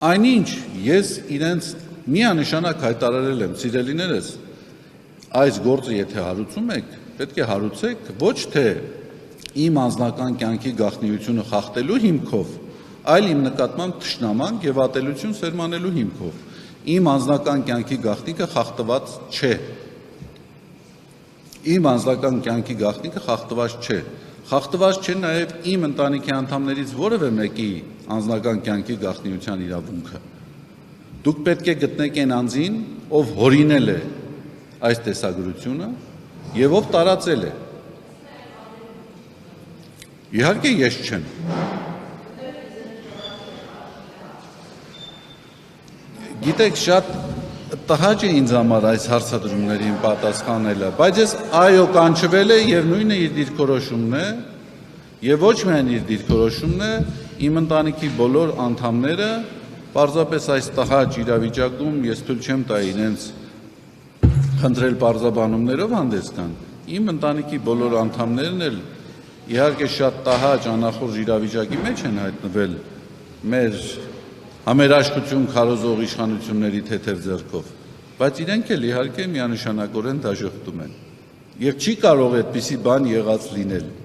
Այնինչ ես իրենց միանշանակ հայտարարել եմ, սիրելիներս, այս գործը եթե հարուցում եք, պետք է հարուցեք ոչ թե իմ անձնական կյանքի գաղտնիությունը խախտելու հիմքով, այլ իմ նկատմամբ թշնամանք եւ ատելություն սերմանելու հիմքով։ Իմ անձնական կյանքի գաղտնիքը խախտված չէ։ Իմ անձնական կյանքի գաղտնիքը խախտված չէ։ Խախտված չէ նաև իմ ընտանիքի անդամներից որևէ մեկի անձնական կյանքի գաղտնիության իրավունքը։ Դուք պետք է գտնեք այն անձին, ով հորինել է այս տեսագրությունը եւ ով տարածել է։ Իհարկե ես չեմ։ Գիտեք, շատ տհաճ է ինձ համար այս հարցադրումներին պատասխանելը, բայց ես այո կանչվել է եւ նույնը իր դիրքորոշումն է եւ ոչ միայն իր դիրքորոշումն է, իմ ընտանիքի բոլոր անդամները պարզապես այս տհաճ իրավիճակում ես թույլ չեմ տա իրենց խնդրել պարզաբանումներով հանդես գան։ Իմ ընտանիքի բոլոր անդամներն էլ իհարկե շատ տհաճ անախորժ իրավիճակի մեջ են հայտնվել մեր համերաշխություն քարոզող իշխանությունների թեթև ձեռքով, բայց իրենք էլ իհարկե միանշանակորեն դաժոխտում են։ Եվ չի կարող այդպիսի բան եղած լինել։